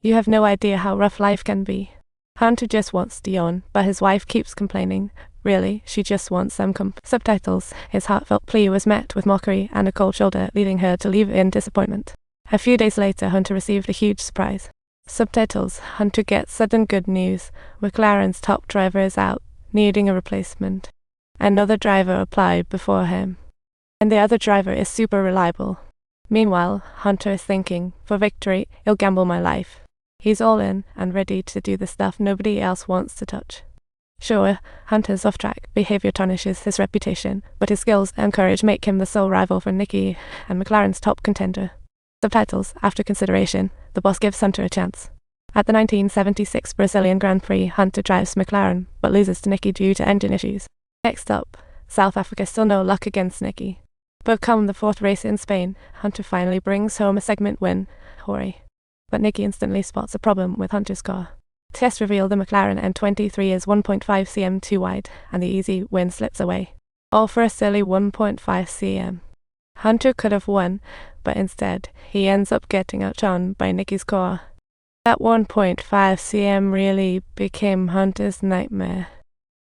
You have no idea how rough life can be. Hunter just wants to yawn, but his wife keeps complaining. Really, she just wants some subtitles. His heartfelt plea was met with mockery and a cold shoulder, leading her to leave in disappointment. A few days later, Hunter received a huge surprise. Subtitles. Hunter gets sudden good news. McLaren's top driver is out, needing a replacement. Another driver applied before him, and the other driver is super reliable. Meanwhile, Hunter is thinking, for victory, I'll gamble my life. He's all in and ready to do the stuff nobody else wants to touch. Sure, Hunter's off-track behavior tarnishes his reputation, but his skills and courage make him the sole rival for Niki and McLaren's top contender. Subtitles. After consideration, the boss gives Hunter a chance. At the 1976 Brazilian Grand Prix, Hunter drives McLaren, but loses to Niki due to engine issues. Next up, South Africa. Still no luck against Niki. But come the fourth race in Spain, Hunter finally brings home a segment win. Hooray. But Niki instantly spots a problem with Hunter's car. Tests reveal the McLaren N23 is 1.5 cm too wide, and the easy win slips away. All for a silly 1.5 cm. Hunter could have won, but instead, he ends up getting outshone by Niki's car. That 1.5 cm really became Hunter's nightmare.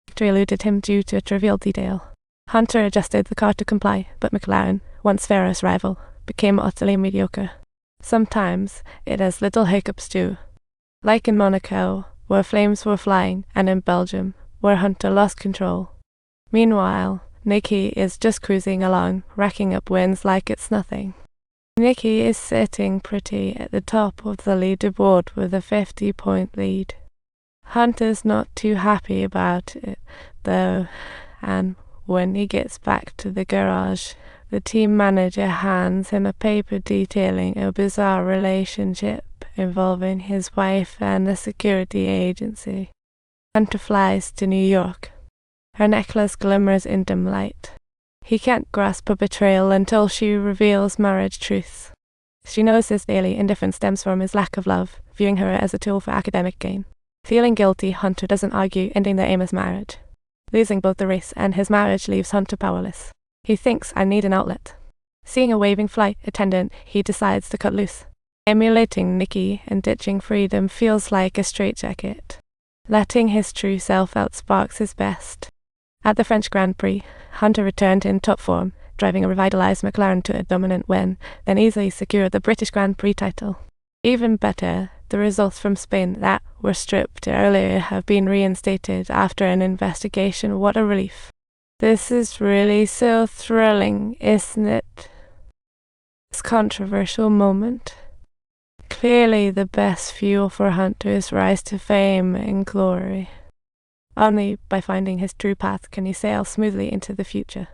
Victory eluded him due to a trivial detail. Hunter adjusted the car to comply, but McLaren, once Ferrari's rival, became utterly mediocre. Sometimes it has little hiccups too. Like in Monaco, where flames were flying, and in Belgium, where Hunter lost control. Meanwhile, Niki is just cruising along, racking up wins like it's nothing. Niki is sitting pretty at the top of the leaderboard with a 50-point lead. Hunter's not too happy about it, though, and when he gets back to the garage, the team manager hands him a paper detailing a bizarre relationship involving his wife and the security agency. Hunter flies to New York. Her necklace glimmers in dim light. He can't grasp her betrayal until she reveals marriage truths. She knows his daily indifference stems from his lack of love, viewing her as a tool for academic gain. Feeling guilty, Hunter doesn't argue, ending their aimless marriage. Losing both the race and his marriage leaves Hunter powerless. He thinks, I need an outlet. Seeing a waving flight attendant, he decides to cut loose. Emulating Niki and ditching freedom feels like a straitjacket. Letting his true self out sparks his best. At the French Grand Prix, Hunter returned in top form, driving a revitalized McLaren to a dominant win, then easily secured the British Grand Prix title. Even better, the results from Spain that were stripped earlier have been reinstated after an investigation. What a relief. This is really so thrilling, isn't it? This controversial moment. Clearly the best fuel for Hunter's rise to fame and glory. Only by finding his true path can he sail smoothly into the future.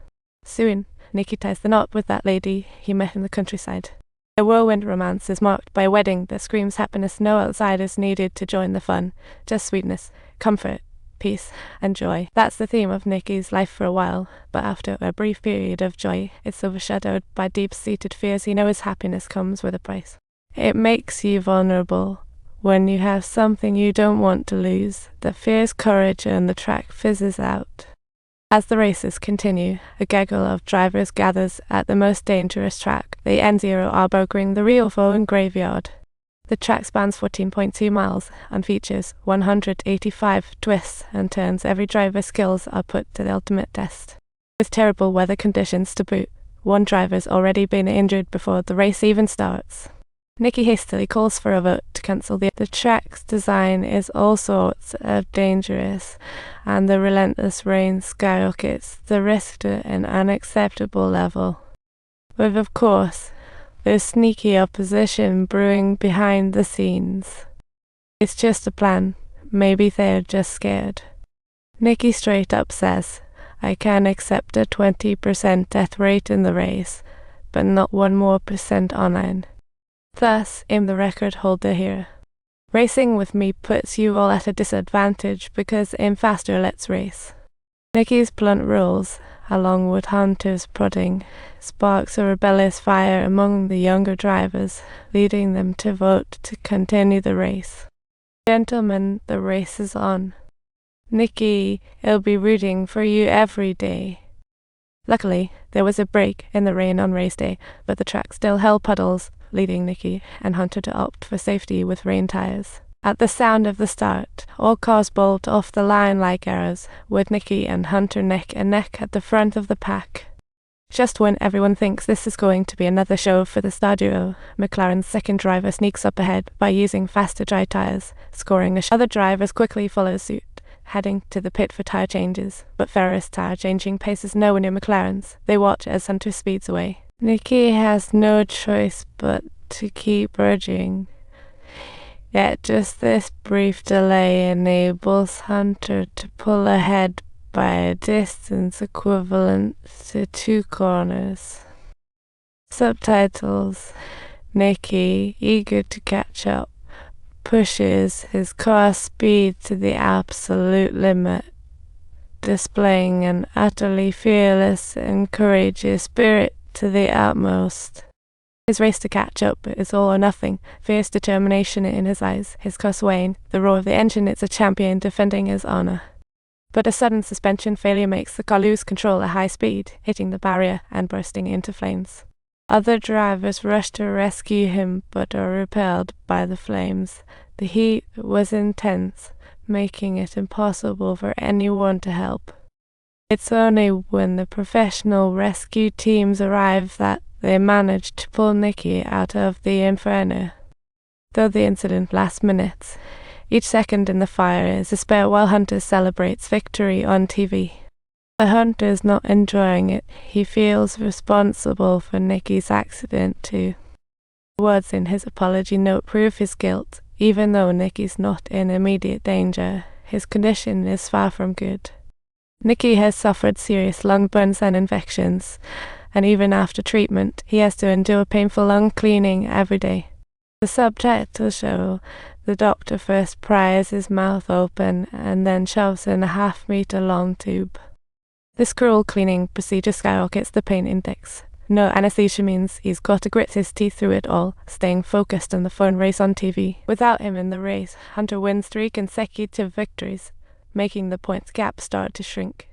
Soon, Niki ties the knot with that lady he met in the countryside. A whirlwind romance is marked by a wedding that screams happiness. No outsiders needed to join the fun, just sweetness, comfort, peace, and joy. That's the theme of Niki's life for a while, but after a brief period of joy, it's overshadowed by deep-seated fears. He knows happiness comes with a price. It makes you vulnerable when you have something you don't want to lose. The fear's courage and the track fizzes out. As the races continue, a gaggle of drivers gathers at the most dangerous track, the N0 Arbogring, the real Fohlen graveyard. The track spans 14.2 miles and features 185 twists and turns. Every driver's skills are put to the ultimate test. With terrible weather conditions to boot, one driver's already been injured before the race even starts. Niki hastily calls for a vote to cancel the track's design is all sorts of dangerous, and the relentless rain skyrockets the risk to an unacceptable level. With, of course, there's sneaky opposition brewing behind the scenes. It's just a plan. Maybe they're just scared. Niki straight up says, I can accept a 20% death rate in the race, but not 1% more online. Thus, I'm the record holder here. Racing with me puts you all at a disadvantage because I'm faster. Let's race. Niki's blunt rules, along with Hunter's prodding, sparks a rebellious fire among the younger drivers, leading them to vote to continue the race. Gentlemen, the race is on. Niki, I'll be rooting for you every day. Luckily, there was a break in the rain on race day, but the track still held puddles, leading Niki and Hunter to opt for safety with rain tires. At the sound of the start, all cars bolt off the line like arrows, with Niki and Hunter neck and neck at the front of the pack. Just when everyone thinks this is going to be another show for the star duo, McLaren's second driver sneaks up ahead by using faster dry tires, scoring a other drivers quickly follow suit, heading to the pit for tire changes. But Ferris' tire changing paces nowhere near McLaren's. They watch as Hunter speeds away. Niki has no choice but to keep urging. Yet just this brief delay enables Hunter to pull ahead by a distance equivalent to 2 corners. Subtitles. Niki, eager to catch up, pushes his car speed to the absolute limit, displaying an utterly fearless and courageous spirit to the utmost. His race to catch up is all or nothing, fierce determination in his eyes, his car swaying, the roar of the engine. It's a champion defending his honor. But a sudden suspension failure makes the car lose control at high speed, hitting the barrier and bursting into flames. Other drivers rush to rescue him but are repelled by the flames. The heat was intense, making it impossible for anyone to help. It's only when the professional rescue teams arrive that they manage to pull Niki out of the inferno. Though the incident lasts minutes, each second in the fire is a spare while Hunter celebrates victory on TV. But Hunter's not enjoying it. He feels responsible for Niki's accident too. Words in his apology note prove his guilt. Even though Niki's not in immediate danger, his condition is far from good. Niki has suffered serious lung burns and infections, and even after treatment, he has to endure painful lung cleaning every day. The subtitles show the doctor first pries his mouth open and then shoves in a half-meter long tube. This cruel cleaning procedure skyrockets the pain index. No anesthesia means he's got to grit his teeth through it all, staying focused on the phone race on TV. Without him in the race, Hunter wins 3 consecutive victories, making the points gap start to shrink.